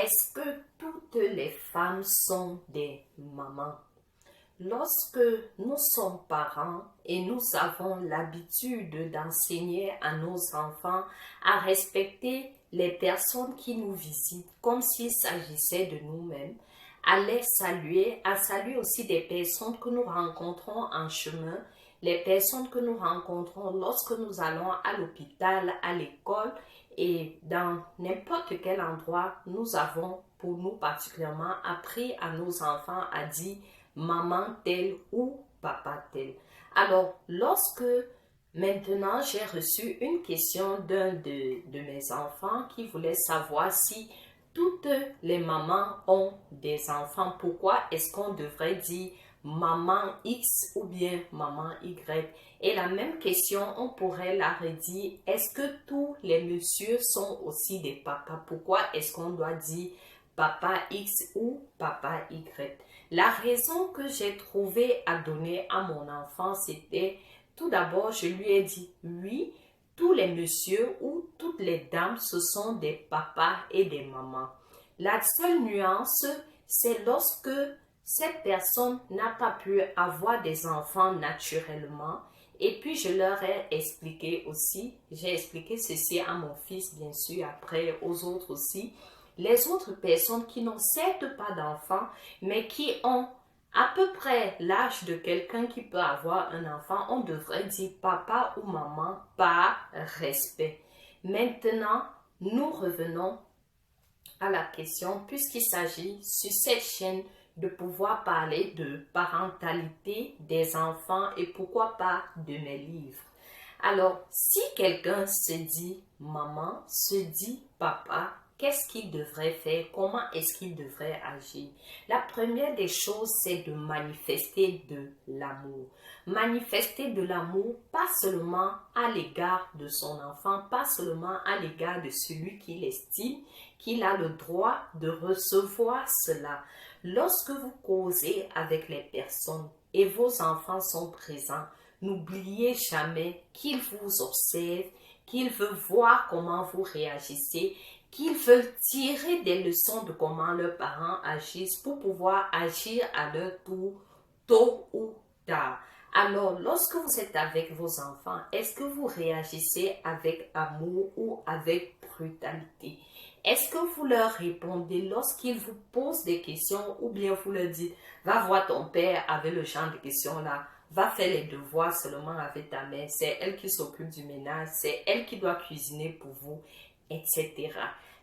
Est-ce que toutes les femmes sont des mamans? Lorsque nous sommes parents et nous avons l'habitude d'enseigner à nos enfants à respecter les personnes qui nous visitent comme s'il s'agissait de nous-mêmes, à saluer aussi des personnes que nous rencontrons en chemin, les personnes que nous rencontrons lorsque nous allons à l'hôpital, à l'école et dans n'importe quel endroit, nous avons pour nous particulièrement appris à nos enfants à dire maman telle ou papa tel. Alors, lorsque maintenant j'ai reçu une question d'un de mes enfants qui voulait savoir si toutes les mamans ont des enfants, pourquoi est-ce qu'on devrait dire maman X ou bien maman Y? Et la même question, on pourrait la redire, est-ce que tous les messieurs sont aussi des papas? Pourquoi est-ce qu'on doit dire papa X ou papa Y? La raison que j'ai trouvé à donner à mon enfant, c'était, tout d'abord, je lui ai dit, oui, tous les messieurs ou toutes les dames, ce sont des papas et des mamans. La seule nuance, c'est lorsque cette personne n'a pas pu avoir des enfants naturellement. Et puis, je leur ai expliqué aussi, j'ai expliqué ceci à mon fils, bien sûr, après aux autres aussi. Les autres personnes qui n'ont certes pas d'enfants, mais qui ont à peu près l'âge de quelqu'un qui peut avoir un enfant, on devrait dire papa ou maman par respect. Maintenant, nous revenons à la question, puisqu'il s'agit sur cette chaîne de pouvoir parler de parentalité des enfants et pourquoi pas de mes livres. Alors, si quelqu'un se dit maman, se dit papa, qu'est-ce qu'il devrait faire? Comment est-ce qu'il devrait agir? La première des choses, c'est de manifester de l'amour. Manifester de l'amour, pas seulement à l'égard de son enfant, pas seulement à l'égard de celui qu'il estime, qu'il a le droit de recevoir cela. Lorsque vous causez avec les personnes et vos enfants sont présents, n'oubliez jamais qu'ils vous observent, qu'ils veulent voir comment vous réagissez, qu'ils veulent tirer des leçons de comment leurs parents agissent pour pouvoir agir à leur tour, tôt ou tard. Alors, lorsque vous êtes avec vos enfants, est-ce que vous réagissez avec amour ou avec brutalité? Est-ce que vous leur répondez lorsqu'ils vous posent des questions ou bien vous leur dites « Va voir ton père avec le genre de questions-là, va faire les devoirs seulement avec ta mère, c'est elle qui s'occupe du ménage, c'est elle qui doit cuisiner pour vous, etc. »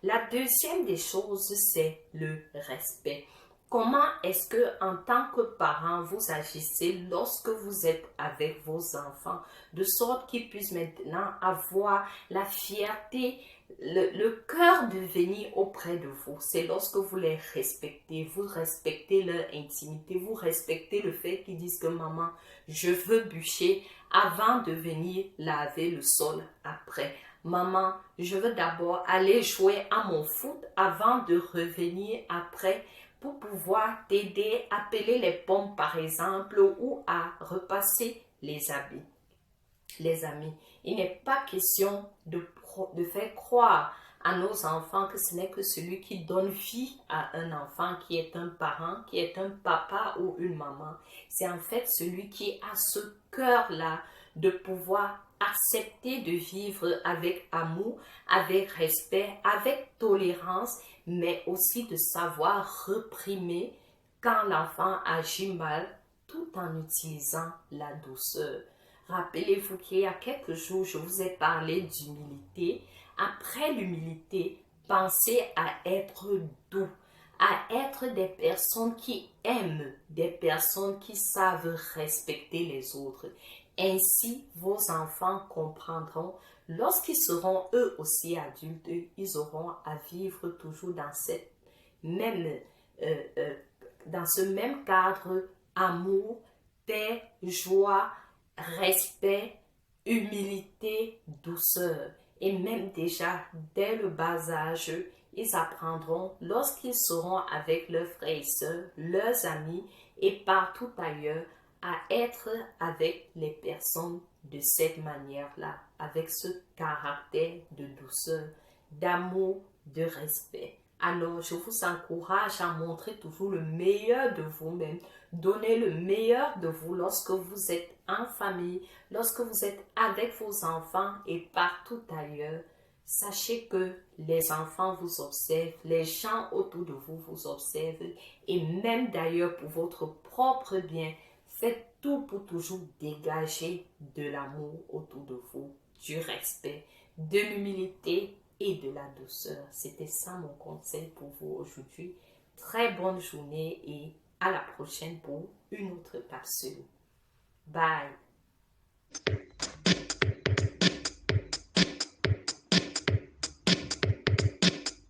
La deuxième des choses, c'est le respect. Comment est-ce que, en tant que parent, vous agissez lorsque vous êtes avec vos enfants, de sorte qu'ils puissent maintenant avoir la fierté, le cœur de venir auprès de vous? C'est lorsque vous les respectez, vous respectez leur intimité, vous respectez le fait qu'ils disent que maman, je veux bûcher avant de venir laver le sol après. Maman, je veux d'abord aller jouer à mon foot avant de revenir après pour pouvoir t'aider à peler les pommes par exemple ou à repasser les habits. Les amis, il n'est pas question de faire croire à nos enfants que ce n'est que celui qui donne vie à un enfant qui est un parent, qui est un papa ou une maman. C'est en fait celui qui a ce cœur-là de pouvoir accepter de vivre avec amour, avec respect, avec tolérance, mais aussi de savoir réprimer quand l'enfant agit mal tout en utilisant la douceur. Rappelez-vous qu'il y a quelques jours, je vous ai parlé d'humilité. Après l'humilité, pensez à être doux, à être des personnes qui aiment, des personnes qui savent respecter les autres. Ainsi, vos enfants comprendront, lorsqu'ils seront eux aussi adultes, ils auront à vivre toujours dans même, dans ce même cadre, amour, paix, joie, respect, humilité, douceur. Et même déjà, dès le bas âge, ils apprendront, lorsqu'ils seront avec leurs frères et sœurs, leurs amis et partout ailleurs, à être avec les personnes de cette manière-là, avec ce caractère de douceur, d'amour, de respect. Alors, je vous encourage à montrer toujours le meilleur de vous-même. Donnez le meilleur de vous lorsque vous êtes en famille, lorsque vous êtes avec vos enfants et partout ailleurs. Sachez que les enfants vous observent, les gens autour de vous vous observent et même d'ailleurs pour votre propre bien, faites tout pour toujours dégager de l'amour autour de vous, du respect, de l'humilité et de la douceur. C'était ça mon conseil pour vous aujourd'hui. Très bonne journée et à la prochaine pour une autre capsule. Bye.